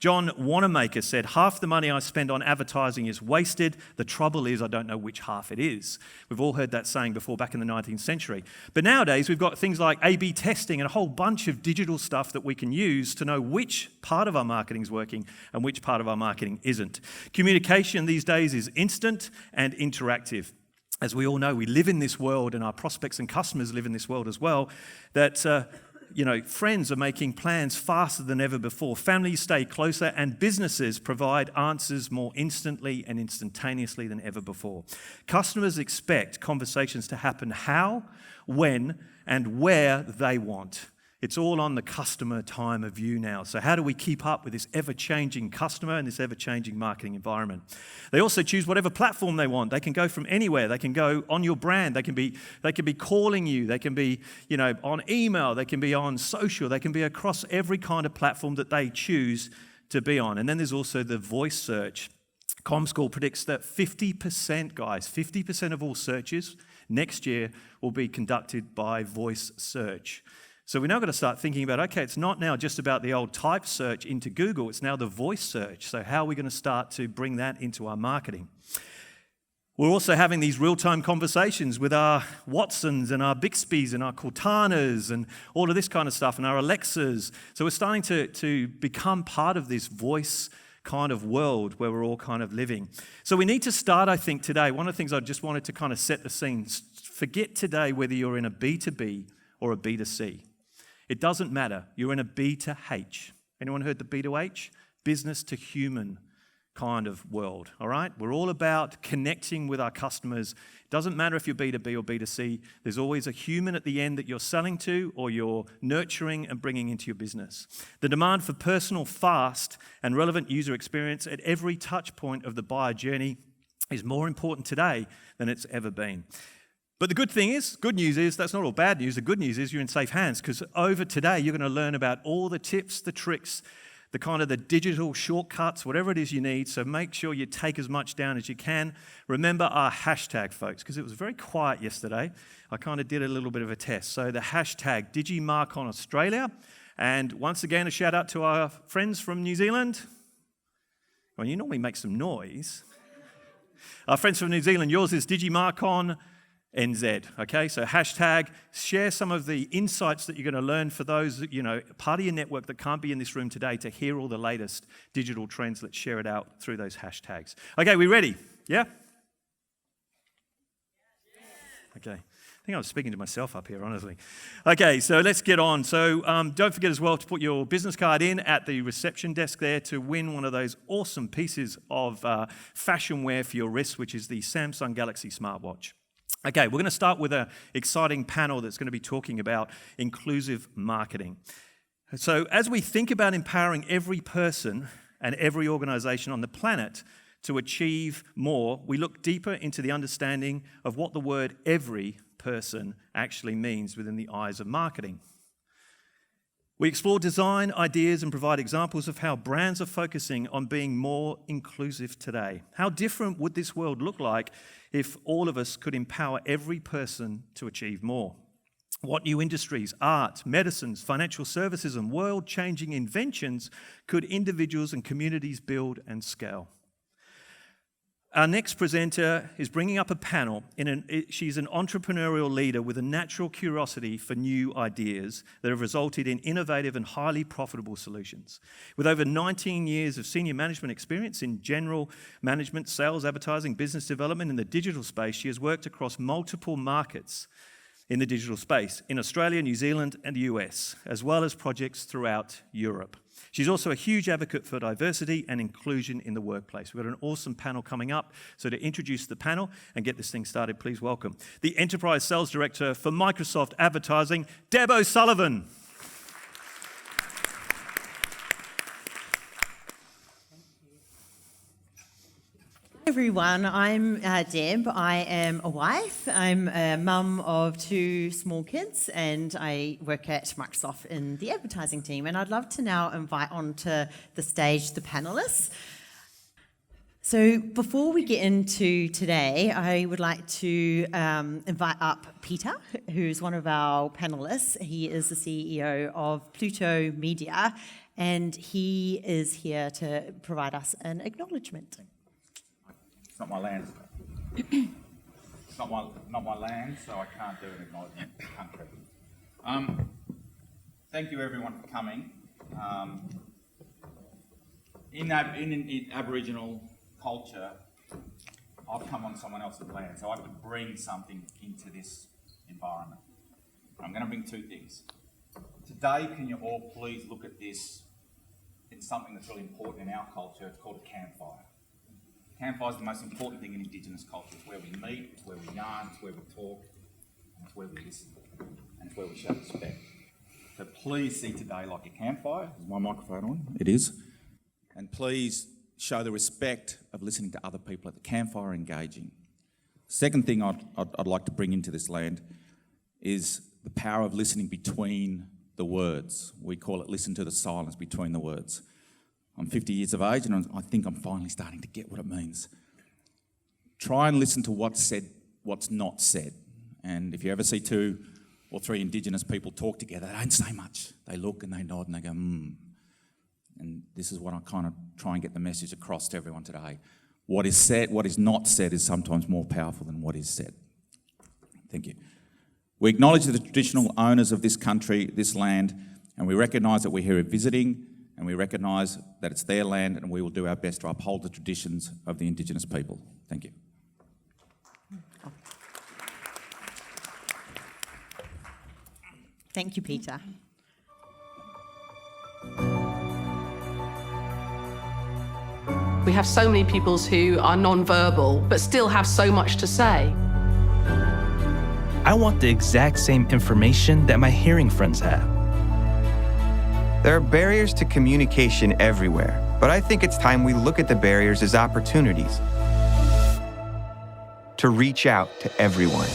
John Wanamaker said, "Half the money I spend on advertising is wasted. The trouble is I don't know which half it is." We've all heard that saying before back in the 19th century. But nowadays we've got things like A/B testing and a whole bunch of digital stuff that we can use to know which part of our marketing is working and which part of our marketing isn't. Communication these days is instant and interactive. As we all know, we live in this world, and our prospects and customers live in this world as well, that friends are making plans faster than ever before. Families stay closer, and businesses provide answers more instantly and instantaneously than ever before. Customers expect conversations to happen how, when, and where they want. It's all on the customer time of view now. So how do we keep up with this ever-changing customer and this ever-changing marketing environment? They also choose whatever platform they want. They can go from anywhere. They can go on your brand. They can be calling you. They can be, on email. They can be on social. They can be across every kind of platform that they choose to be on. And then there's also the voice search. ComScore predicts that 50% of all searches next year will be conducted by voice search. So we're now going to start thinking about, okay, it's not now just about the old type search into Google, it's now the voice search. So how are we going to start to bring that into our marketing? We're also having these real-time conversations with our Watsons and our Bixbys and our Cortanas and all of this kind of stuff and our Alexas. So we're starting to become part of this voice kind of world where we're all kind of living. So we need to start, I think, today. One of the things I just wanted to kind of set the scene, forget today whether you're in a B2B or a B2C. It doesn't matter. You're in a B2H. Anyone heard the B2H? Business to human kind of world, all right? We're all about connecting with our customers. It doesn't matter if you're B2B or B2C. There's always a human at the end that you're selling to or you're nurturing and bringing into your business. The demand for personal, fast, and relevant user experience at every touch point of the buyer journey is more important today than it's ever been. But the good news is, that's not all bad news. The good news is you're in safe hands, because over today you're going to learn about all the tips, the tricks, the digital shortcuts, whatever it is you need. So make sure you take as much down as you can. Remember our hashtag, folks, because it was very quiet yesterday. I kind of did a little bit of a test. So the hashtag DigiMarcon Australia. And once again, a shout out to our friends from New Zealand. Well, you normally make some noise. Our friends from New Zealand, yours is DigiMarcon NZ, okay? So hashtag, share some of the insights that you're going to learn for those, part of your network that can't be in this room today to hear all the latest digital trends. Let's share it out through those hashtags. Okay, we ready? Yeah? Okay. I think I was speaking to myself up here, honestly. Okay, so let's get on. So don't forget as well to put your business card in at the reception desk there to win one of those awesome pieces of fashion wear for your wrist, which is the Samsung Galaxy smartwatch. Okay, we're going to start with an exciting panel that's going to be talking about inclusive marketing. So as we think about empowering every person and every organization on the planet to achieve more, we look deeper into the understanding of what the word every person actually means within the eyes of marketing. We explore design ideas and provide examples of how brands are focusing on being more inclusive today. How different would this world look like if all of us could empower every person to achieve more? What new industries, art, medicines, financial services, and world-changing inventions could individuals and communities build and scale? Our next presenter is bringing up a panel. She's an entrepreneurial leader with a natural curiosity for new ideas that have resulted in innovative and highly profitable solutions. With over 19 years of senior management experience in general management, sales, advertising, business development in the digital space, she has worked across multiple markets in the digital space in Australia, New Zealand, and the US, as well as projects throughout Europe. She's also a huge advocate for diversity and inclusion in the workplace. We've got an awesome panel coming up. So to introduce the panel and get this thing started, please welcome the Enterprise Sales Director for Microsoft Advertising, Deb O'Sullivan. Hi everyone, I'm Deb. I am a wife. I'm a mum of 2 small kids and I work at Microsoft in the advertising team. And I'd love to now invite onto the stage the panelists. So before we get into today, I would like to invite up Peter, who's one of our panelists. He is the CEO of Pluto Media. and he is here to provide us an acknowledgement. It's not my land. It's not my land, so I can't do an acknowledgement of the country. Thank you everyone for coming. In Aboriginal culture, I've come on someone else's land, so I have to bring something into this environment. I'm going to bring two things. Today, can you all please look at this? It's something that's really important in our culture. It's called a campfire. Campfire is the most important thing in Indigenous culture. It's where we meet, it's where we yarn, it's where we talk, and it's where we listen, and it's where we show respect. So please see today like a campfire. Is my microphone on? It is. And please show the respect of listening to other people at the campfire, engaging. Second thing I'd like to bring into this land is the power of listening between the words. We call it listen to the silence between the words. I'm 50 years of age and I think I'm finally starting to get what it means. Try and listen to what's said, what's not said. And if you ever see 2 or 3 Indigenous people talk together, they don't say much. They look and they nod and they go, And this is what I kind of try and get the message across to everyone today. What is said, what is not said is sometimes more powerful than what is said. Thank you. We acknowledge the traditional owners of this country, this land, and we recognise that we're here visiting, and we recognise that it's their land, and we will do our best to uphold the traditions of the Indigenous people. Thank you. Thank you, Peter. We have so many peoples who are non-verbal, but still have so much to say. I want the exact same information that my hearing friends have. There are barriers to communication everywhere, but I think it's time we look at the barriers as opportunities to reach out to everyone.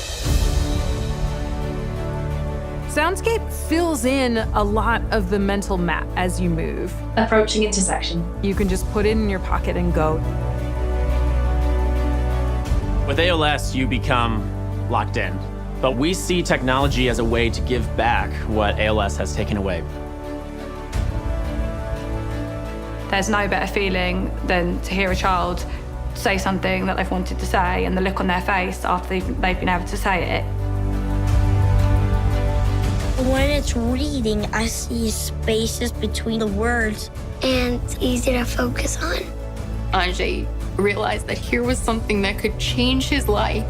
Soundscape fills in a lot of the mental map as you move. Approaching intersection. You can just put it in your pocket and go. With ALS, you become locked in. But we see technology as a way to give back what ALS has taken away. There's no better feeling than to hear a child say something that they've wanted to say and the look on their face after they've been able to say it. When it's reading, I see spaces between the words, and it's easy to focus on. Ajay realized that here was something that could change his life.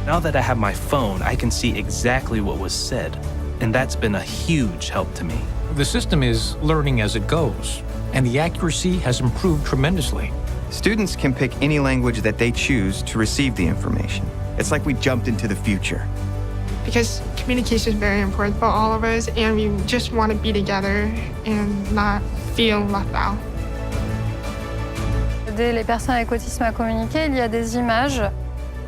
Now that I have my phone, I can see exactly what was said, and that's been a huge help to me. The system is learning as it goes, and the accuracy has improved tremendously. Students can pick any language that they choose to receive the information. It's like we jumped into the future. Because communication is very important for all of us, and we just want to be together and not feel left out. Aider les personnes avec autisme à communiquer, il y a des images.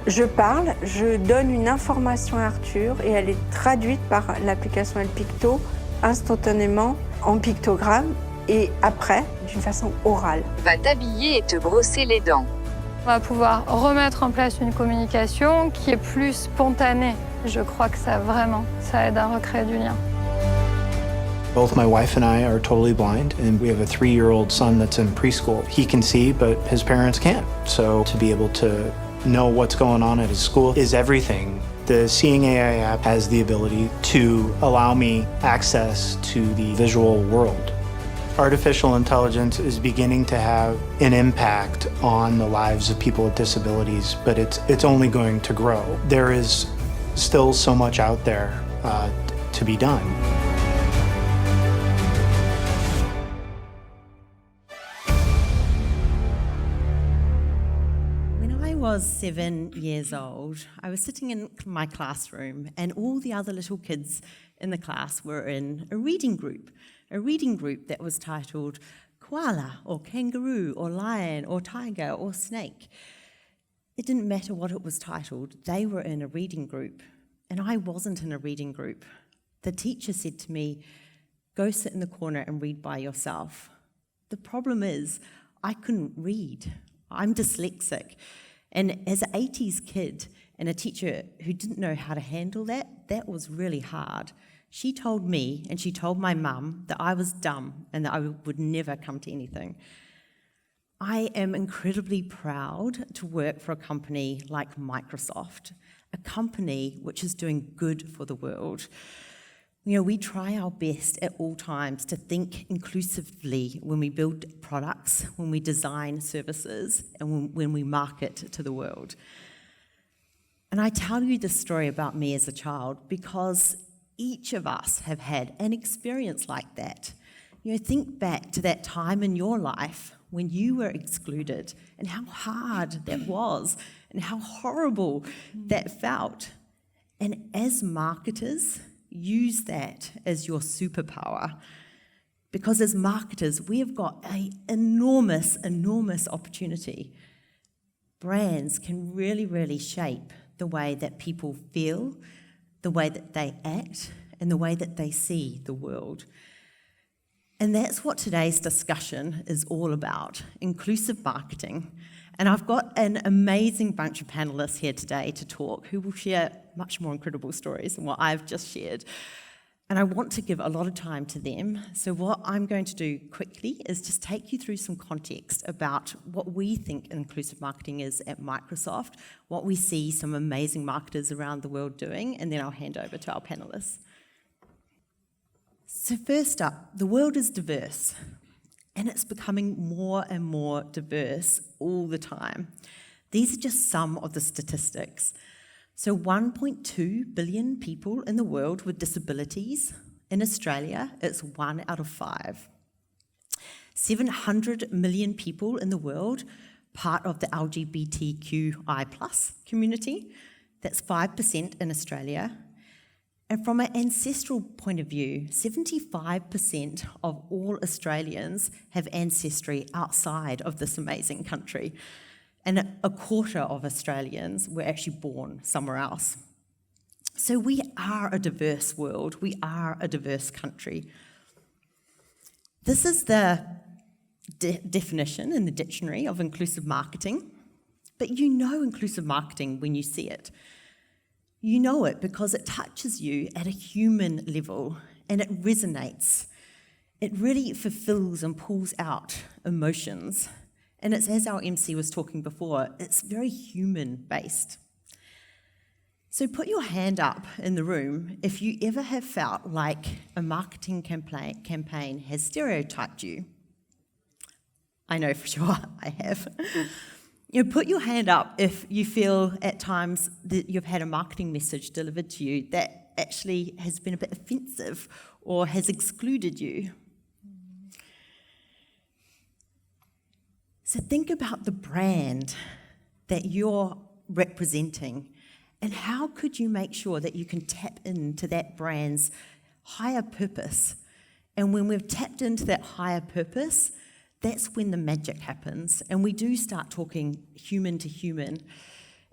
Je parle, je donne une information à Arthur et elle est traduite par l'application El Picto instantanément en pictogramme et après d'une façon orale. Va t'habiller et te brosser les dents. On va pouvoir remettre en place une communication qui est plus spontanée. Je crois que ça aide à recréer du lien. Both my wife and I are totally blind, and we have a 3-year-old son that's in preschool. He can see, but his parents can't. So to be able to know what's going on at his school is everything. The Seeing AI app has the ability to allow me access to the visual world. Artificial intelligence is beginning to have an impact on the lives of people with disabilities, but it's only going to grow. There is still so much out there to be done. When I was 7 years old, I was sitting in my classroom and all the other little kids in the class were in a reading group that was titled Koala or Kangaroo or Lion or Tiger or Snake. It didn't matter what it was titled, they were in a reading group and I wasn't in a reading group. The teacher said to me, go sit in the corner and read by yourself. The problem is, I couldn't read. I'm dyslexic. And as an 80s kid And a teacher who didn't know how to handle that was really hard. She told me, and she told my mum, that I was dumb and that I would never come to anything. I am incredibly proud to work for a company like Microsoft, a company which is doing good for the world. We try our best at all times to think inclusively when we build products, when we design services, and when we market to the world. And I tell you this story about me as a child because each of us have had an experience like that. Think back to that time in your life when you were excluded and how hard that was and how horrible that felt. And as marketers, use that as your superpower. Because as marketers, we have got an enormous opportunity. Brands can really, really shape the way that people feel, the way that they act, and the way that they see the world. And that's what today's discussion is all about, inclusive marketing. And I've got an amazing bunch of panelists here today to talk who will share much more incredible stories than what I've just shared. And I want to give a lot of time to them. So what I'm going to do quickly is just take you through some context about what we think inclusive marketing is at Microsoft, what we see some amazing marketers around the world doing, and then I'll hand over to our panelists. So first up, the world is diverse, and it's becoming more and more diverse all the time. These are just some of the statistics. So 1.2 billion people in the world with disabilities. In Australia, it's 1 out of 5. 700 million people in the world, part of the LGBTQI+ community. That's 5% in Australia. And from an ancestral point of view, 75% of all Australians have ancestry outside of this amazing country. And a quarter of Australians were actually born somewhere else. So we are a diverse world. We are a diverse country. This is the definition in the dictionary of inclusive marketing. But you know inclusive marketing when you see it. You know it because it touches you at a human level and it resonates. It really fulfills and pulls out emotions. And it's, as our MC was talking before, it's very human-based. So put your hand up in the room if you ever have felt like a marketing campaign has stereotyped you. I know for sure I have. Put your hand up if you feel at times that you've had a marketing message delivered to you that actually has been a bit offensive or has excluded you. So think about the brand that you're representing and how could you make sure that you can tap into that brand's higher purpose. And when we've tapped into that higher purpose, that's when the magic happens and we do start talking human to human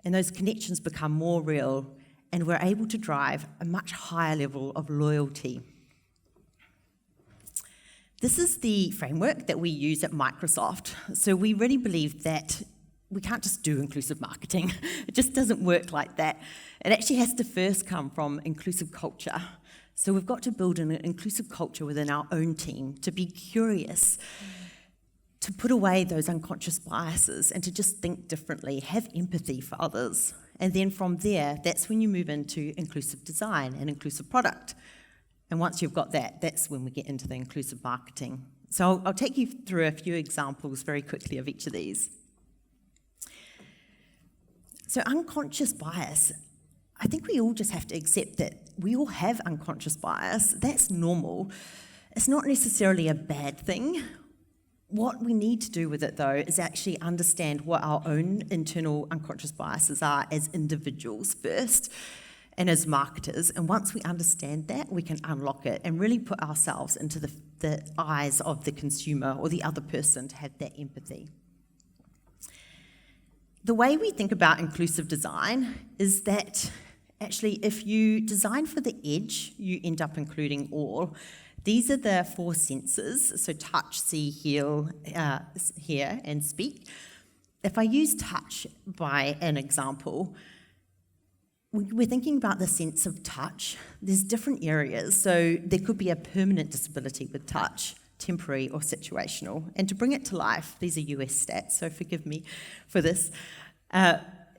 and those connections become more real and we're able to drive a much higher level of loyalty. This is the framework that we use at Microsoft. So we really believe that we can't just do inclusive marketing. It just doesn't work like that. It actually has to first come from inclusive culture. So we've got to build an inclusive culture within our own team to be curious, to put away those unconscious biases and to just think differently, have empathy for others. And then from there, that's when you move into inclusive design and inclusive product. And once you've got that, that's when we get into the inclusive marketing. So I'll take you through a few examples very quickly of each of these. So unconscious bias, I think we all just have to accept that we all have unconscious bias. That's normal. It's not necessarily a bad thing. What we need to do with it, though, is actually understand what our own internal unconscious biases are as individuals first and as marketers. And once we understand that, we can unlock it and really put ourselves into the eyes of the consumer or the other person to have that empathy. The way we think about inclusive design is that actually if you design for the edge, you end up including all. These are the 4 senses, so touch, see, hear, and speak. If I use touch by an example, we're thinking about the sense of touch. There's different areas. So there could be a permanent disability with touch, temporary or situational. And to bring it to life, these are US stats, so forgive me for this.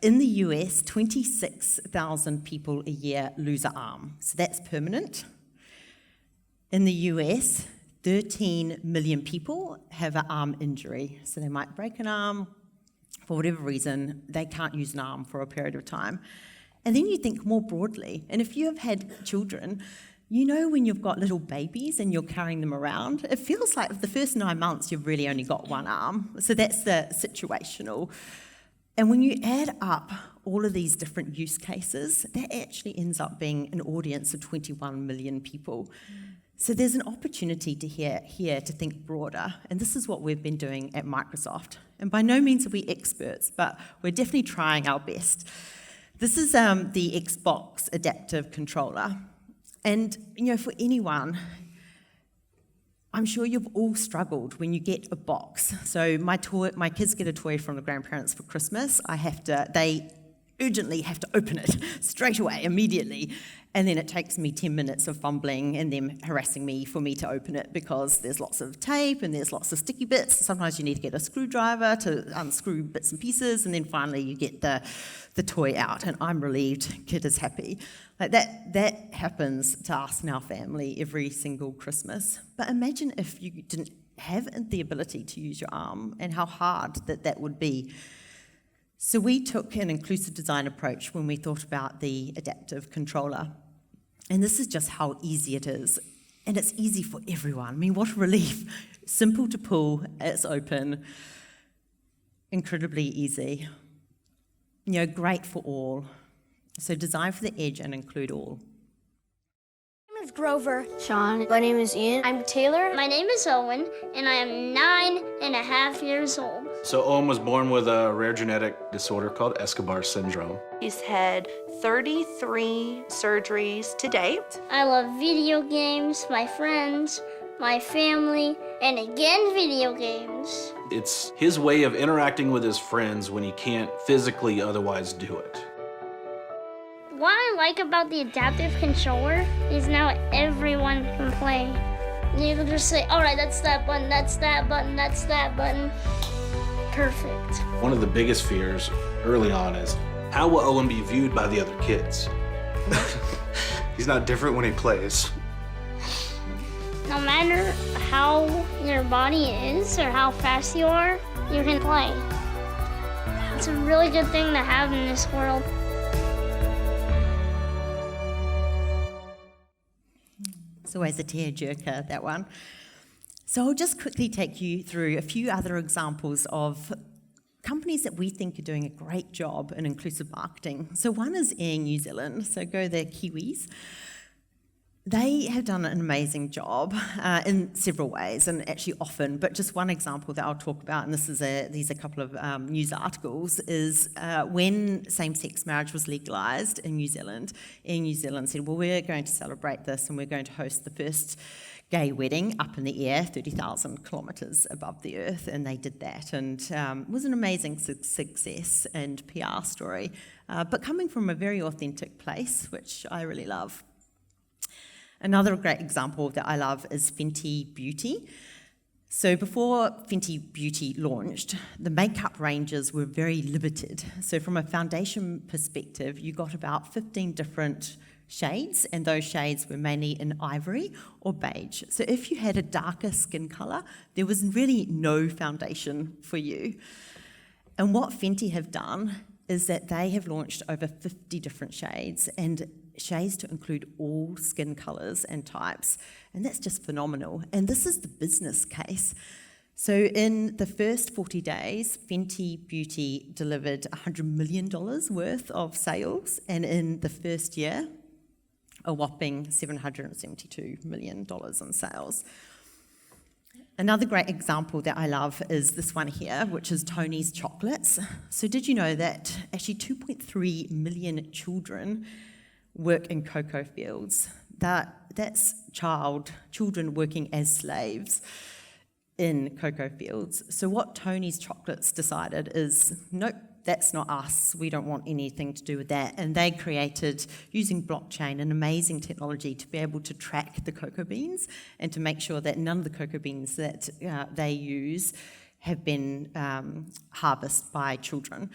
In the US, 26,000 people a year lose an arm. So that's permanent. In the US, 13 million people have an arm injury. So they might break an arm for whatever reason. They can't use an arm for a period of time. And then you think more broadly. And if you have had children, you know when you've got little babies and you're carrying them around, it feels like the first 9 months you've really only got one arm. So that's the situational. And when you add up all of these different use cases, that actually ends up being an audience of 21 million people. So there's an opportunity to here to think broader, and this is what we've been doing at Microsoft. And by no means are we experts, but we're definitely trying our best. This is the Xbox adaptive controller. And, for anyone, I'm sure you've all struggled when you get a box. So my kids get a toy from the grandparents for Christmas. They urgently have to open it straight away, immediately. And then it takes me 10 minutes of fumbling and them harassing me for me to open it because there's lots of tape and there's lots of sticky bits. Sometimes you need to get a screwdriver to unscrew bits and pieces, and then finally you get the toy out, and I'm relieved, kid is happy. Like that happens to us and our family every single Christmas. But imagine if you didn't have the ability to use your arm and how hard that would be. So we took an inclusive design approach when we thought about the adaptive controller. And this is just how easy it is. And it's easy for everyone. I mean, what a relief. Simple to pull, it's open, incredibly easy. Great for all. So design for the edge and include all. My name is Grover. Sean. My name is Ian. I'm Taylor. My name is Owen, and I am 9.5 years old. So Owen was born with a rare genetic disorder called Escobar syndrome. He's had 33 surgeries to date. I love video games, my friends, my family, and again video games. It's his way of interacting with his friends when he can't physically otherwise do it. What I like about the adaptive controller is now everyone can play. You can just say, all right, that's that button, that's that button, that's that button. Perfect. One of the biggest fears early on is, how will Owen be viewed by the other kids? He's not different when he plays. No matter how your body is or how fast you are, you can play. It's a really good thing to have in this world. It's always a tearjerker, that one. So I'll just quickly take you through a few other examples of companies that we think are doing a great job in inclusive marketing. So one is Air New Zealand, so go the Kiwis. They have done an amazing job in several ways, and actually often, but just one example that I'll talk about, and these are a couple of news articles, is when same-sex marriage was legalised in New Zealand, Air New Zealand said, well, we're going to celebrate this and we're going to host the first gay wedding up in the air, 30,000 kilometres above the earth, and they did that, and it was an amazing success and PR story, but coming from a very authentic place, which I really love. Another great example that I love is Fenty Beauty. So before Fenty Beauty launched, the makeup ranges were very limited. So from a foundation perspective, you got about 15 different shades, and those shades were mainly in ivory or beige. So if you had a darker skin colour, there was really no foundation for you. And what Fenty have done is that they have launched over 50 different shades, and shades to include all skin colours and types, and that's just phenomenal. And this is the business case. So in the first 40 days, Fenty Beauty delivered $100 million worth of sales, and in the first year, a whopping $772 million in sales. Another great example that I love is this one here, which is Tony's Chocolates. So did you know that actually 2.3 million children work in cocoa fields? That's children working as slaves in cocoa fields. So what Tony's Chocolates decided is, nope, that's not us. We don't want anything to do with that. And they created, using blockchain, an amazing technology to be able to track the cocoa beans and to make sure that none of the cocoa beans that they use have been harvested by children,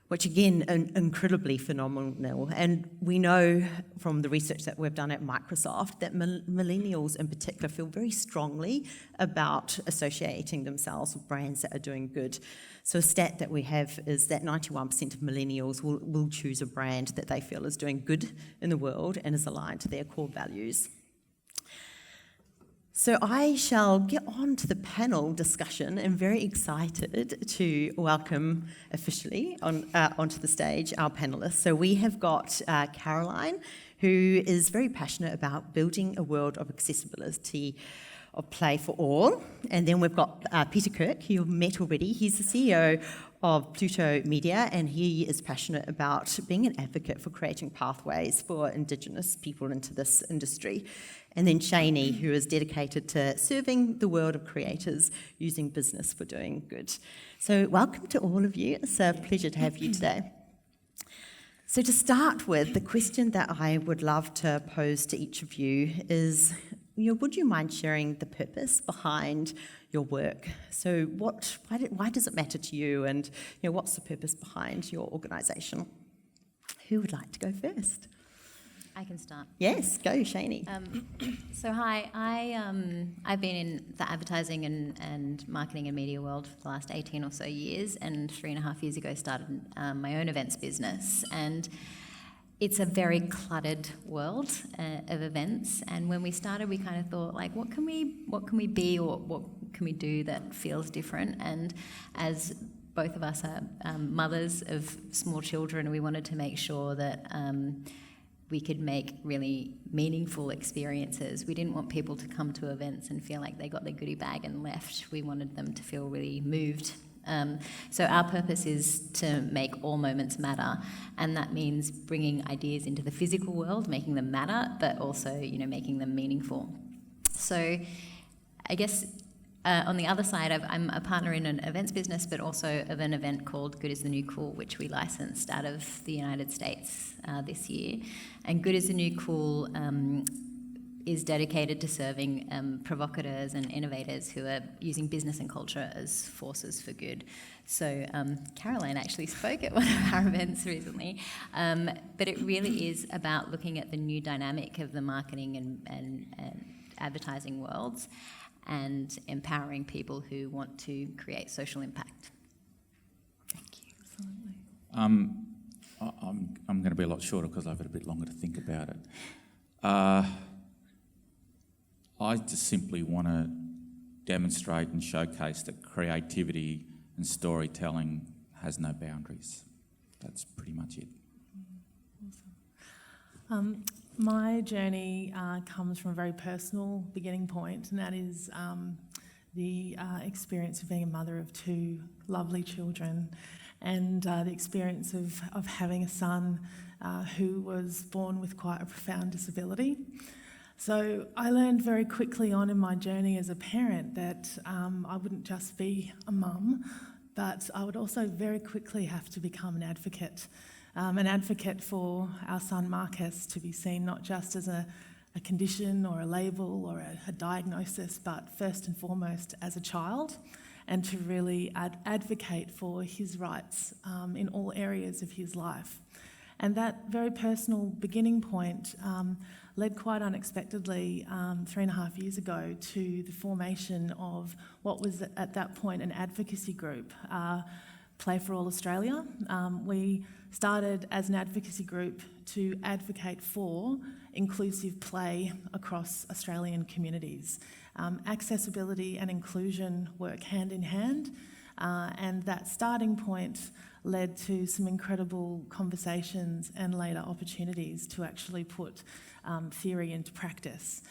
which again, incredibly phenomenal. And we know from the research that we've done at Microsoft that millennials in particular feel very strongly about associating themselves with brands that are doing good. So a stat that we have is that 91% of millennials will choose a brand that they feel is doing good in the world and is aligned to their core values. So I shall get on to the panel discussion. I'm very excited to welcome officially onto the stage our panellists. So we have got Caroline, who is very passionate about building a world of accessibility, of play for all. And then we've got Peter Kirk, who you've met already. He's the CEO of Pluto Media, and he is passionate about being an advocate for creating pathways for Indigenous people into this industry. And then Shaney, who is dedicated to serving the world of creators using business for doing good. So welcome to all of you. It's a pleasure to have you today. So to start with, the question that I would love to pose to each of you is, would you mind sharing the purpose behind your work? So why does it matter to you, and what's the purpose behind your organisation? Who would like to go first? I can start. Yes, go, Shaney. So hi, I've been in the advertising and marketing and media world for the last 18 or so years, and 3.5 years ago started my own events business. And it's a very cluttered world of events. And when we started, we kind of thought, like, what can we be, or what can we do that feels different? And as both of us are mothers of small children, we wanted to make sure that we could make really meaningful experiences. We didn't want people to come to events and feel like they got their goodie bag and left. We wanted them to feel really moved. So our purpose is to make all moments matter, and that means bringing ideas into the physical world, making them matter, but also, making them meaningful. So I guess on the other side, I'm a partner in an events business, but also of an event called Good is the New Cool, which we licensed out of the United States this year. And Good is the New Cool is dedicated to serving provocateurs and innovators who are using business and culture as forces for good. So Caroline actually spoke at one of our events recently, but it really is about looking at the new dynamic of the marketing and advertising worlds and empowering people who want to create social impact. Thank you. Absolutely. I'm going to be a lot shorter because I've had a bit longer to think about it. I just simply want to demonstrate and showcase that creativity and storytelling has no boundaries. That's pretty much it. Awesome. My journey comes from a very personal beginning point, and that is the experience of being a mother of 2 lovely children, and the experience of having a son who was born with quite a profound disability. So I learned very quickly on in my journey as a parent that I wouldn't just be a mum, but I would also very quickly have to become an advocate for our son Marcus to be seen not just as a condition or a label or a diagnosis, but first and foremost as a child, and to really advocate for his rights in all areas of his life. And that very personal beginning point led quite unexpectedly 3.5 years ago to the formation of what was at that point an advocacy group, Play for All Australia. We started as an advocacy group to advocate for inclusive play across Australian communities. Accessibility and inclusion work hand in hand, and that starting point led to some incredible conversations and later opportunities to actually put theory into practice.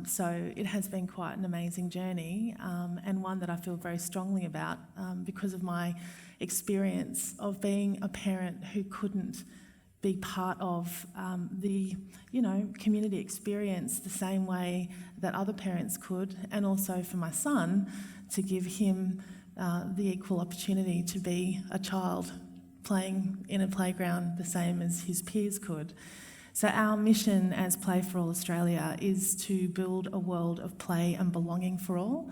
So it has been quite an amazing journey, and one that I feel very strongly about because of my experience of being a parent who couldn't be part of the community experience the same way that other parents could, and also for my son to give him the equal opportunity to be a child playing in a playground the same as his peers could. So our mission as Play for All Australia is to build a world of play and belonging for all,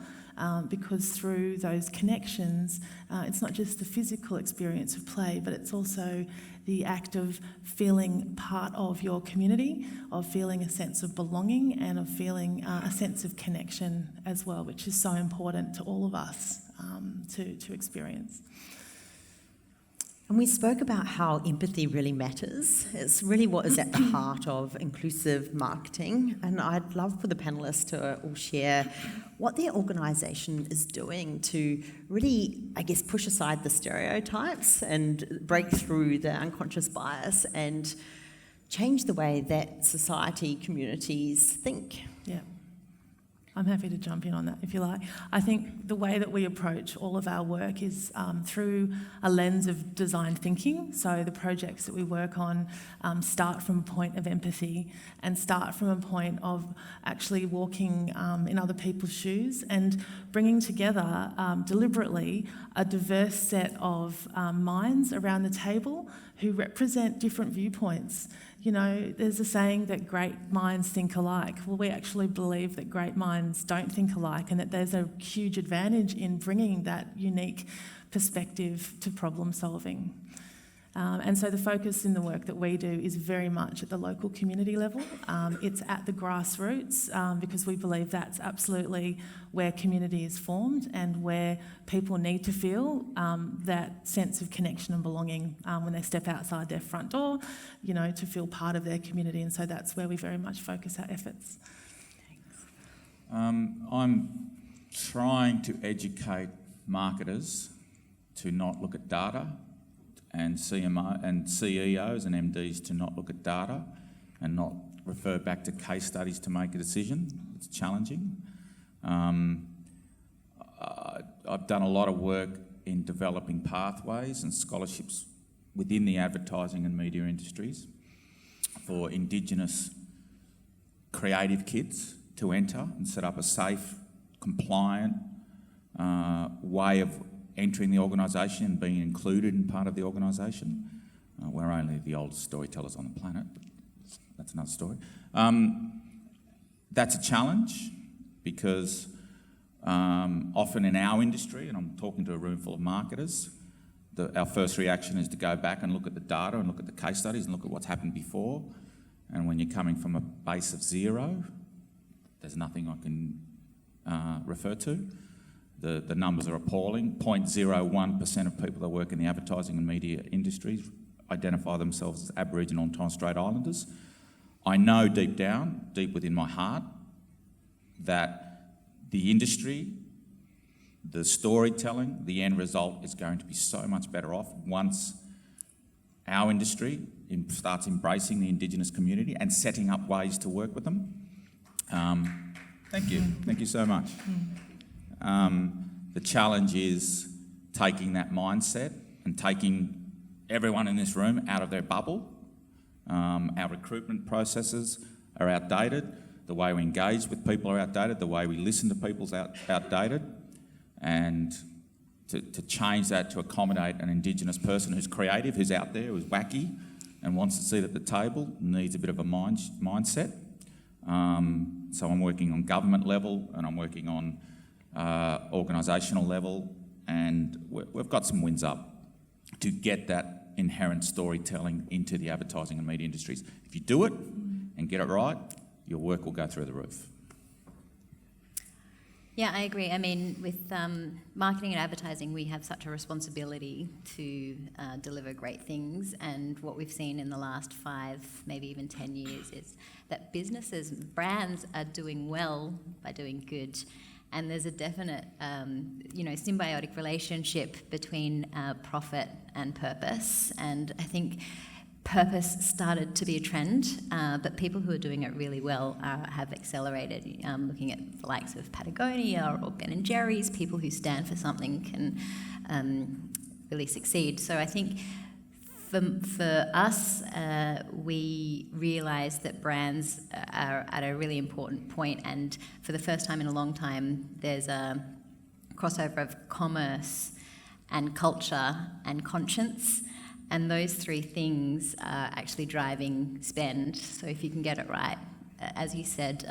because through those connections, it's not just the physical experience of play, but it's also the act of feeling part of your community, of feeling a sense of belonging, and of feeling a sense of connection as well, which is so important to all of us to experience. And we spoke about how empathy really matters. It's really what is at the heart of inclusive marketing. And I'd love for the panellists to all share what their organisation is doing to really, I guess, push aside the stereotypes and break through the unconscious bias and change the way that society, communities think. Yeah. I'm happy to jump in on that if you like. I think the way that we approach all of our work is through a lens of design thinking. So the projects that we work on start from a point of empathy and start from a point of actually walking in other people's shoes and bringing together deliberately a diverse set of minds around the table who represent different viewpoints. You know, there's a saying that great minds think alike. Well, we actually believe that great minds don't think alike, and that there's a huge advantage in bringing that unique perspective to problem solving. And so the focus in the work that we do is very much at the local community level. It's at the grassroots because we believe that's absolutely where community is formed and where people need to feel that sense of connection and belonging when they step outside their front door, you know, to feel part of their community. And so that's where we very much focus our efforts. I'm trying to educate marketers to not look at data, and CMO and CEOs and MDs to not look at data and not refer back to case studies to make a decision. It's challenging. I've done a lot of work in developing pathways and scholarships within the advertising and media industries for Indigenous creative kids to enter and set up a safe, compliant way of entering the organisation and being included in part of the organisation. We're only the oldest storytellers on the planet, but that's another story. That's a challenge because often in our industry, and I'm talking to a room full of marketers, our first reaction is to go back and look at the data and look at the case studies and look at what's happened before. And when you're coming from a base of zero, there's nothing I can refer to. The numbers are appalling. 0.01% of people that work in the advertising and media industries identify themselves as Aboriginal and Torres Strait Islanders. I know deep down, deep within my heart, that the industry, the storytelling, the end result is going to be so much better off once our industry starts embracing the Indigenous community and setting up ways to work with them. Thank you. Thank you so much. The challenge is taking that mindset and taking everyone in this room out of their bubble. Our recruitment processes are outdated. The way we engage with people are outdated. The way we listen to people is outdated. And to change that to accommodate an Indigenous person who's creative, who's out there, who's wacky and wants a seat at the table, needs a bit of a mindset. So I'm working on government level and I'm working on organisational level, and we've got some wins up to get that inherent storytelling into the advertising and media industries. If you do it and get it right, your work will go through the roof. Yeah, I agree. I mean, with marketing and advertising, we have such a responsibility to deliver great things. And what we've seen in the last 5, maybe even 10 years is that businesses, brands are doing well by doing good. And there's a definite, symbiotic relationship between profit and purpose. And I think purpose started to be a trend, but people who are doing it really well have accelerated. Looking at the likes of Patagonia or Ben & Jerry's, people who stand for something can really succeed. So I think for us, we realise that brands are at a really important point, and for the first time in a long time, there's a crossover of commerce and culture and conscience. And those three things are actually driving spend. So if you can get it right, as you said,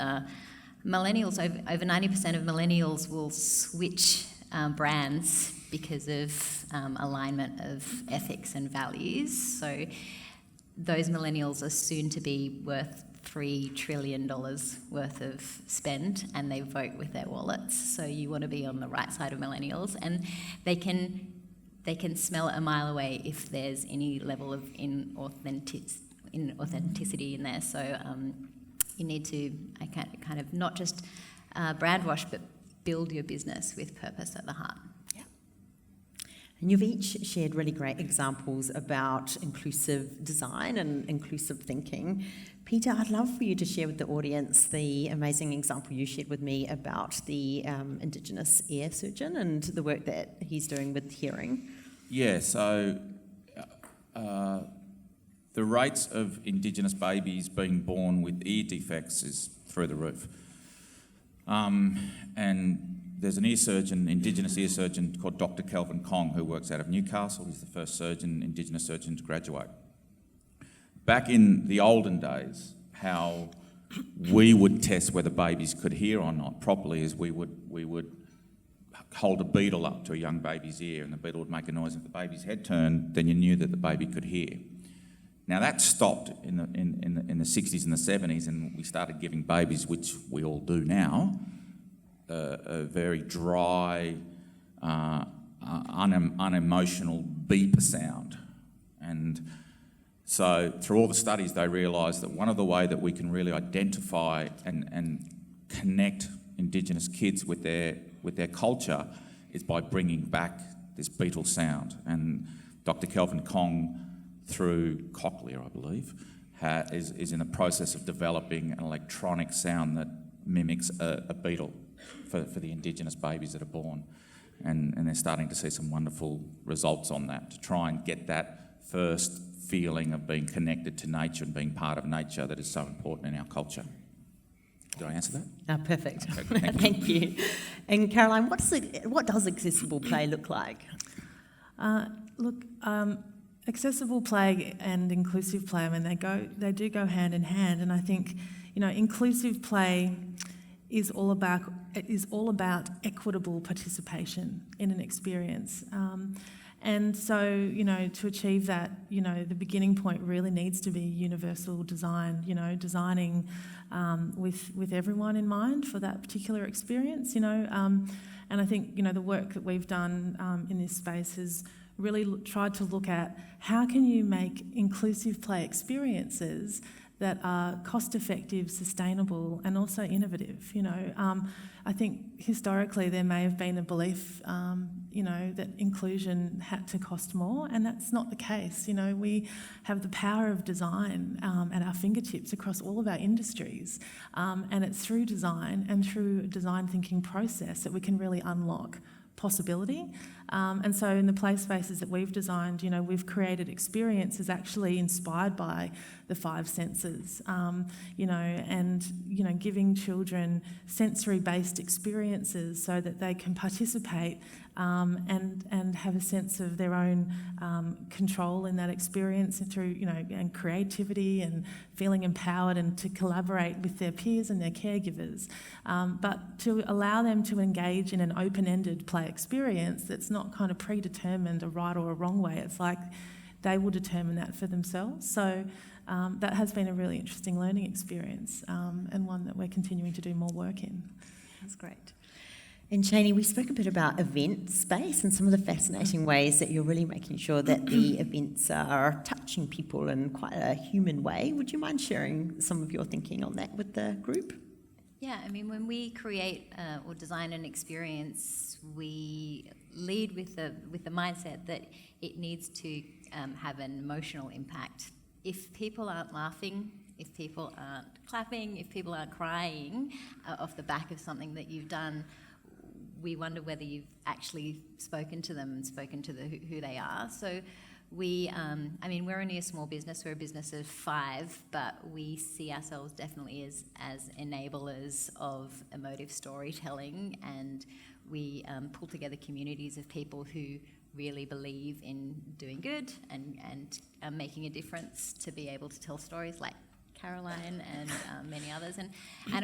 millennials, over 90% of millennials will switch brands because of alignment of ethics and values. So those millennials are soon to be worth $3 trillion worth of spend, and they vote with their wallets. So you want to be on the right side of millennials, and they can smell it a mile away if there's any level of inauthenticity in there. So you need to kind of not just brand wash, but build your business with purpose at the heart. And you've each shared really great examples about inclusive design and inclusive thinking. Peter, I'd love for you to share with the audience the amazing example you shared with me about the Indigenous ear surgeon and the work that he's doing with hearing. Yeah, so the rates of Indigenous babies being born with ear defects is through the roof. And there's an ear surgeon, Indigenous ear surgeon called Dr. Kelvin Kong, who works out of Newcastle. He's the first Indigenous surgeon to graduate. Back in the olden days, how we would test whether babies could hear or not properly is we would hold a beetle up to a young baby's ear, and the beetle would make a noise. If the baby's head turned, then you knew that the baby could hear. Now that stopped in the 60s and the 70s, and we started giving babies, which we all do now, a very dry, unemotional beep sound. And so through all the studies, they realised that one of the ways that we can really identify and connect Indigenous kids with their culture is by bringing back this beetle sound. And Dr. Kelvin Kong, through Cochlear, I believe, is in the process of developing an electronic sound that mimics a beetle for the Indigenous babies that are born. And they're starting to see some wonderful results on that, to try and get that first feeling of being connected to nature and being part of nature that is so important in our culture. Did I answer that? Perfect. Okay, thank you. And Caroline, what does accessible play look like? Accessible play and inclusive play, I mean, they do go hand in hand, and I think, inclusive play is all about equitable participation in an experience. And so, to achieve that, the beginning point really needs to be universal design, designing with everyone in mind for that particular experience, and I think, the work that we've done in this space has really tried to look at how can you make inclusive play experiences that are cost-effective, sustainable, and also innovative. I think historically there may have been a belief, that inclusion had to cost more, and that's not the case. We have the power of design at our fingertips across all of our industries, and it's through design and through a design thinking process that we can really unlock possibility. And so in the play spaces that we've designed, we've created experiences actually inspired by the five senses, and, giving children sensory-based experiences so that they can participate and have a sense of their own control in that experience and through, and creativity and feeling empowered and to collaborate with their peers and their caregivers, but to allow them to engage in an open-ended play experience that's not kind of predetermined a right or a wrong way. It's like they will determine that for themselves. So that has been a really interesting learning experience, and one that we're continuing to do more work in. That's great. And Shani, we spoke a bit about event space and some of the fascinating ways that you're really making sure that the events are touching people in quite a human way. Would you mind sharing some of your thinking on that with the group? Yeah, I mean, when we create or design an experience, we lead with the mindset that it needs to have an emotional impact. If people aren't laughing, if people aren't clapping, if people aren't crying off the back of something that you've done, we wonder whether you've actually spoken to them and spoken to who they are. So we're only a small business. We're a business of 5, but we see ourselves definitely as enablers of emotive storytelling and we pull together communities of people who really believe in doing good and making a difference to be able to tell stories like Caroline and many others. And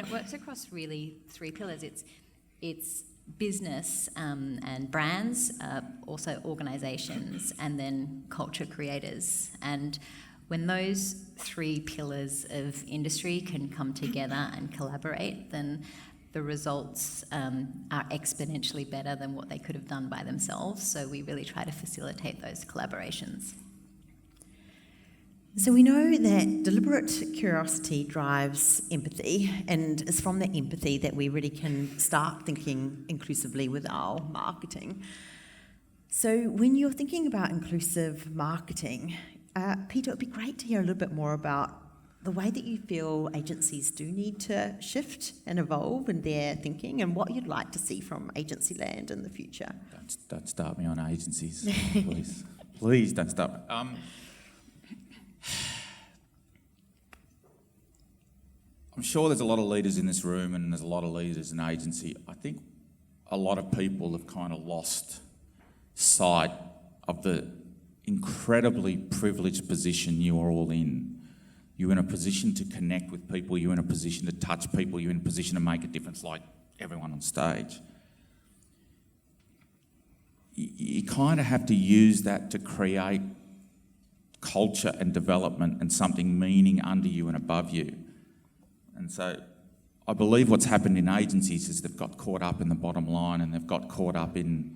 it works across really three pillars. It's business and brands, also organisations, and then culture creators. And when those three pillars of industry can come together and collaborate, then the results are exponentially better than what they could have done by themselves. So we really try to facilitate those collaborations. So we know that deliberate curiosity drives empathy, and it's from that empathy that we really can start thinking inclusively with our marketing. So when you're thinking about inclusive marketing, Peter, it would be great to hear a little bit more about the way that you feel agencies do need to shift and evolve in their thinking, and what you'd like to see from agency land in the future. Don't start me on agencies, please. Please don't start me. I'm sure there's a lot of leaders in this room, and there's a lot of leaders in agency. I think a lot of people have kind of lost sight of the incredibly privileged position you are all in. You're in a position to connect with people, you're in a position to touch people, you're in a position to make a difference like everyone on stage. You kind of have to use that to create culture and development and something meaning under you and above you. And so I believe what's happened in agencies is they've got caught up in the bottom line, and they've got caught up in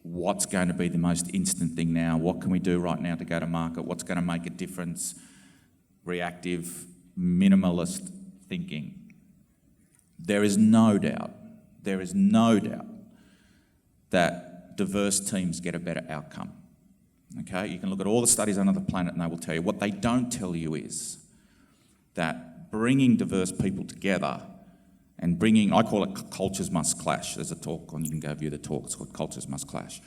what's going to be the most instant thing now. What can we do right now to go to market? What's going to make a difference? Reactive, minimalist thinking. There is no doubt that diverse teams get a better outcome. Okay, you can look at all the studies under the planet and they will tell you. What they don't tell you is that bringing diverse people together and bringing, I call it cultures must clash. There's a talk, and you can go view the talk, it's called Cultures Must Clash.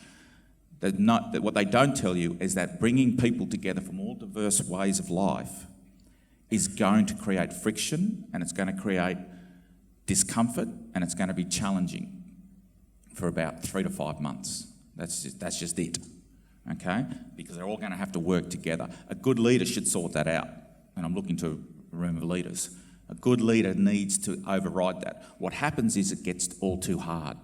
What they don't tell you is that bringing people together from all diverse ways of life is going to create friction, and it's going to create discomfort, and it's going to be challenging for about 3 to 5 months. That's just it, okay? Because they're all going to have to work together. A good leader should sort that out, and I'm looking to a room of leaders. A good leader needs to override that. What happens is it gets all too hard,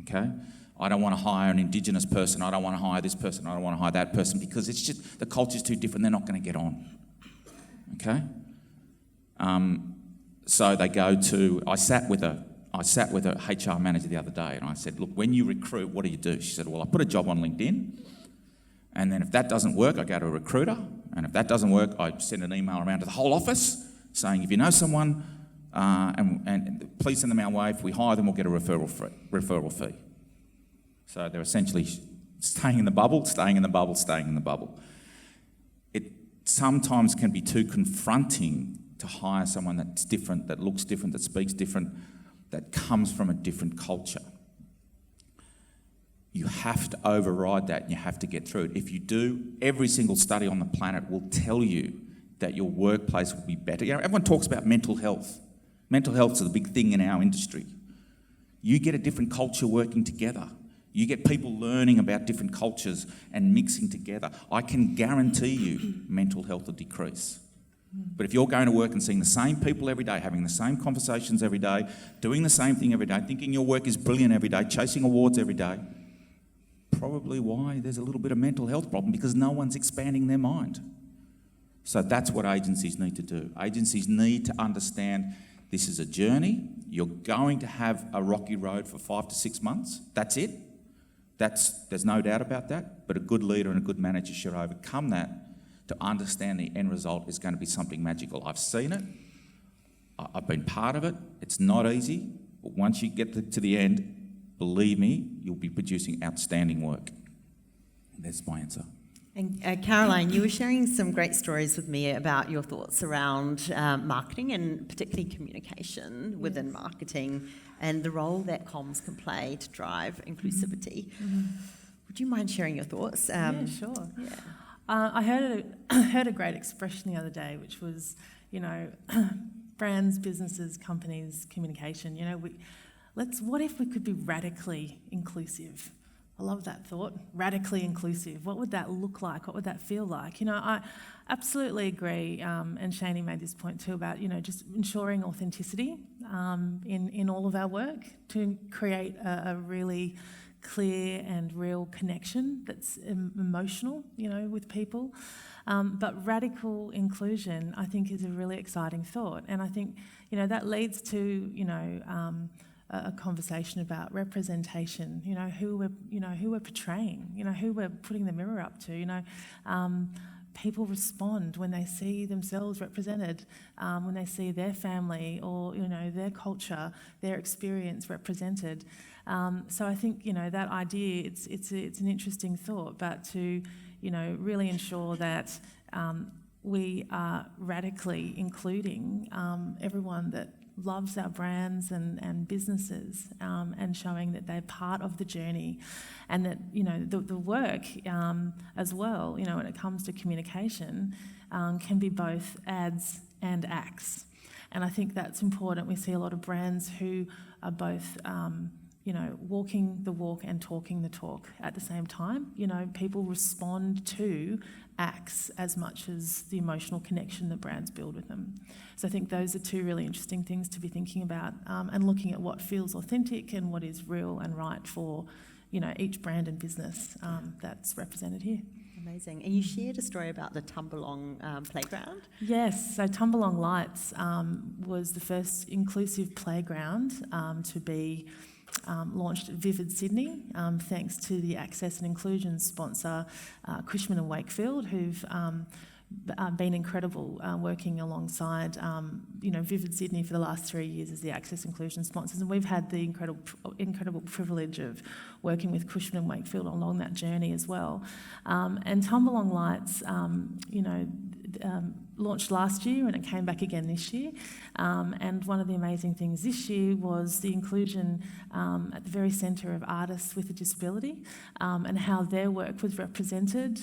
okay? I don't want to hire an Indigenous person, I don't want to hire this person, I don't want to hire that person, because it's just, the culture's too different, they're not going to get on, okay? So they go to, I sat with a HR manager the other day, and I said, look, when you recruit, what do you do? She said, well, I put a job on LinkedIn, and then if that doesn't work, I go to a recruiter, and if that doesn't work, I send an email around to the whole office saying, if you know someone, and please send them our way. If we hire them, we'll get a referral fee. So they're essentially staying in the bubble. It sometimes can be too confronting to hire someone that's different, that looks different, that speaks different, that comes from a different culture. You have to override that, and you have to get through it. If you do, every single study on the planet will tell you that your workplace will be better. You know, everyone talks about mental health. Mental health is a big thing in our industry. You get a different culture working together. You get people learning about different cultures and mixing together. I can guarantee you mental health will decrease. But if you're going to work and seeing the same people every day, having the same conversations every day, doing the same thing every day, thinking your work is brilliant every day, chasing awards every day, probably why there's a little bit of mental health problem, because no one's expanding their mind. So that's what agencies need to do. Agencies need to understand this is a journey. You're going to have a rocky road for 5 to 6 months. That's it. There's no doubt about that. But a good leader and a good manager should overcome that to understand the end result is going to be something magical. I've seen it. I've been part of it. It's not easy. But once you get to the end, believe me, you'll be producing outstanding work. That's my answer. And Caroline, you were sharing some great stories with me about your thoughts around marketing, and particularly communication within marketing, and the role that comms can play to drive inclusivity. Mm-hmm. Would you mind sharing your thoughts? Yeah, sure. Yeah. I heard a great expression the other day, which was, brands, businesses, companies, communication. what if we could be radically inclusive? I love that thought, radically inclusive. What would that look like? What would that feel like? I absolutely agree, and Shani made this point too about, just ensuring authenticity in all of our work to create a really clear and real connection that's emotional, with people. But radical inclusion, I think, is a really exciting thought. And I think, that leads to, a conversation about representation, who we're portraying, who we're putting the mirror up to, people respond when they see themselves represented, when they see their family or, their culture, their experience represented. So I think, that idea, it's an interesting thought, but to, really ensure that we are radically including everyone that loves our brands and businesses, and showing that they're part of the journey, and that the work as well, when it comes to communication, can be both ads and acts, and I think that's important. We see a lot of brands who are both walking the walk and talking the talk at the same time. People respond to acts as much as the emotional connection that brands build with them. So I think those are two really interesting things to be thinking about, and looking at what feels authentic and what is real and right for, each brand and business that's represented here. Amazing. And you shared a story about the Tumbalong playground? Yes, so Tumbalong Lights was the first inclusive playground to be launched at Vivid Sydney, thanks to the Access and Inclusion sponsor, Cushman and Wakefield, who've been incredible working alongside, Vivid Sydney for the last 3 years as the Access Inclusion sponsors, and we've had the incredible privilege of working with Cushman and Wakefield along that journey as well. And Tumbalong Lights, launched last year and it came back again this year. And one of the amazing things this year was the inclusion at the very centre of artists with a disability, and how their work was represented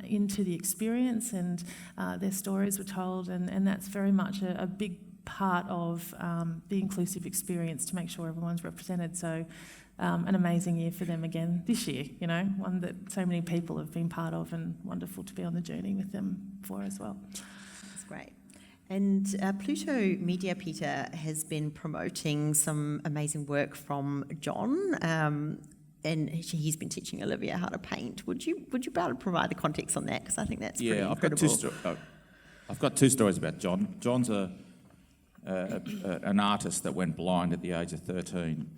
into the experience, and their stories were told, and that's very much a big part of the inclusive experience to make sure everyone's represented. So an amazing year for them again this year, one that so many people have been part of, and wonderful to be on the journey with them for as well. That's great. And Pluto Media Peter has been promoting some amazing work from John, and he's been teaching Olivia how to paint. Would you be able to provide the context on that? Because I think that's pretty incredible. I've got two stories about John. John's an artist that went blind at the age of 13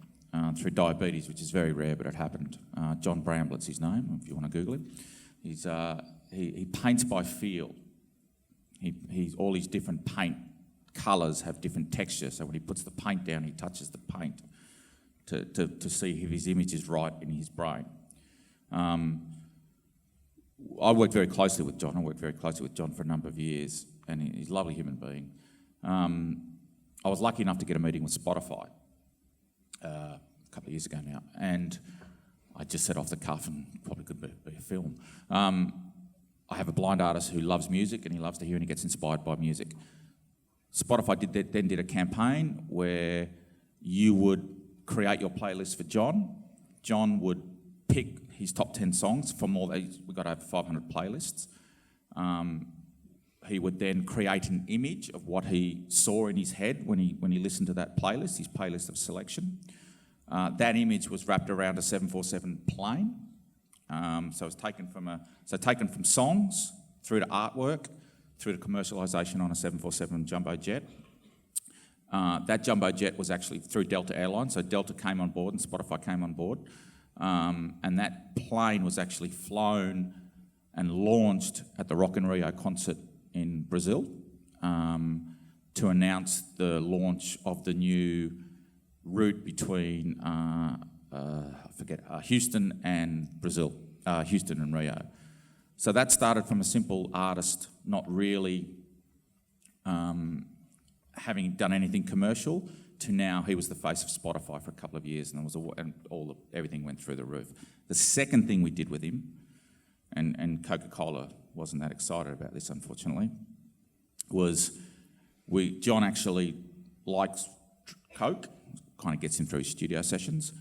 through diabetes, which is very rare, but it happened. John Bramblett's his name, if you want to Google him. He paints by feel. He's all his different paint colours have different textures, so when he puts the paint down, he touches the paint to see if his image is right in his brain. I worked very closely with John. I worked very closely with John for a number of years, and he's a lovely human being. I was lucky enough to get a meeting with Spotify a couple of years ago now, and I just set off the cuff, and probably could be a film. I have a blind artist who loves music, and he loves to hear and he gets inspired by music. Spotify then did a campaign where you would create your playlist for John. John would pick his top 10 songs from all these. We've got over 500 playlists. He would then create an image of what he saw in his head when he listened to that playlist, his playlist of selection. That image was wrapped around a 747 plane. So it's taken from songs through to artwork, through to commercialisation on a 747 jumbo jet. That jumbo jet was actually through Delta Airlines, so Delta came on board and Spotify came on board. And that plane was actually flown and launched at the Rock in Rio concert in Brazil to announce the launch of the new route between Houston and Brazil, Houston and Rio. So that started from a simple artist not really having done anything commercial to now he was the face of Spotify for a couple of years, and everything went through the roof. The second thing we did with him, and Coca-Cola wasn't that excited about this, unfortunately, was John actually likes Coke, kind of gets him through his studio sessions.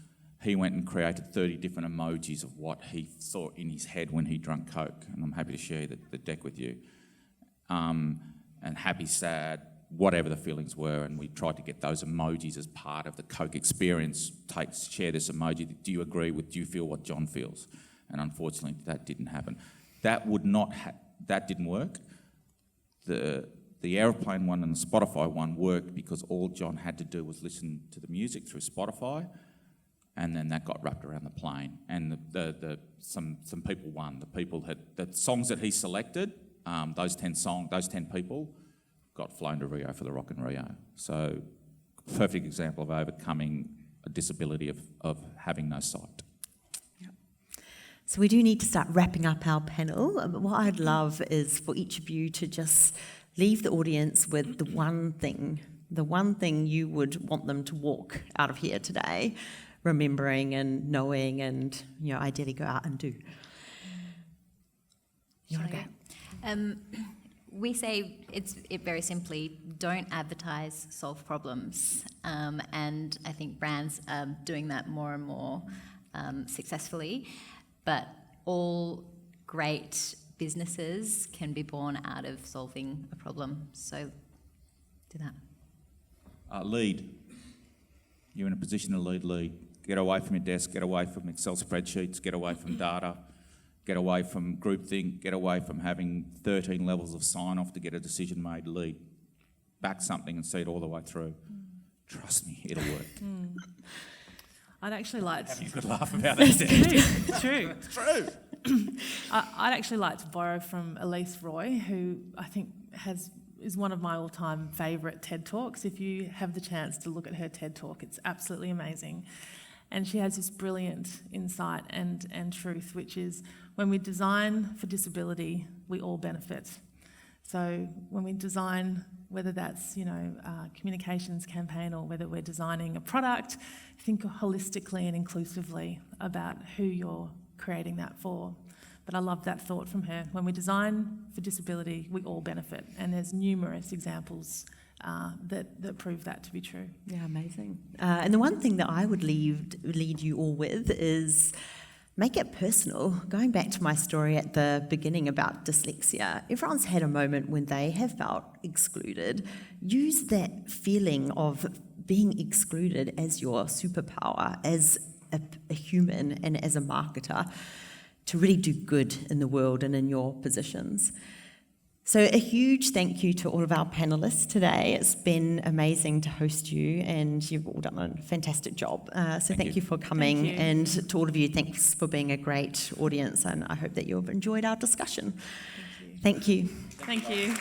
He went and created 30 different emojis of what he thought in his head when he drank Coke, and I'm happy to share the deck with you. And happy, sad, whatever the feelings were, and we tried to get those emojis as part of the Coke experience. Share this emoji. Do you you feel what John feels? And unfortunately, that didn't happen. That didn't work. The aeroplane one and the Spotify one worked because all John had to do was listen to the music through Spotify, and then that got wrapped around the plane. And some people won. The songs that he selected, those 10 people got flown to Rio for the Rock in Rio. So, perfect example of overcoming a disability of having no sight. So we do need to start wrapping up our panel. What I'd love is for each of you to just leave the audience with the one thing you would want them to walk out of here today, remembering and knowing, and ideally go out and do. You want to go? We say it very simply, don't advertise, solve problems. And I think brands are doing that more and more successfully. But all great businesses can be born out of solving a problem. So do that. Lead. You're in a position to lead. Get away from your desk, get away from Excel spreadsheets, get away from data, get away from groupthink, get away from having 13 levels of sign-off to get a decision made. Lead. Back something and see it all the way through. Trust me, it'll work. I'd actually like to... You could laugh about that. It's true. It's true. I'd actually like to borrow from Elise Roy, who I think is one of my all-time favourite TED Talks. If you have the chance to look at her TED Talk, it's absolutely amazing. And she has this brilliant insight and truth, which is when we design for disability, we all benefit. So when we design, whether that's a communications campaign or whether we're designing a product, think holistically and inclusively about who you're creating that for. But I love that thought from her. When we design for disability, we all benefit, and there's numerous examples that prove that to be true. Yeah, amazing. And the one thing that I would lead you all with is make it personal. Going back to my story at the beginning about dyslexia, everyone's had a moment when they have felt excluded. Use that feeling of being excluded as your superpower, as a human and as a marketer, to really do good in the world and in your positions. So a huge thank you to all of our panellists today. It's been amazing to host you, and you've all done a fantastic job. So thank you for coming, and to all of you, thanks for being a great audience, and I hope that you've enjoyed our discussion. Thank you. Thank you.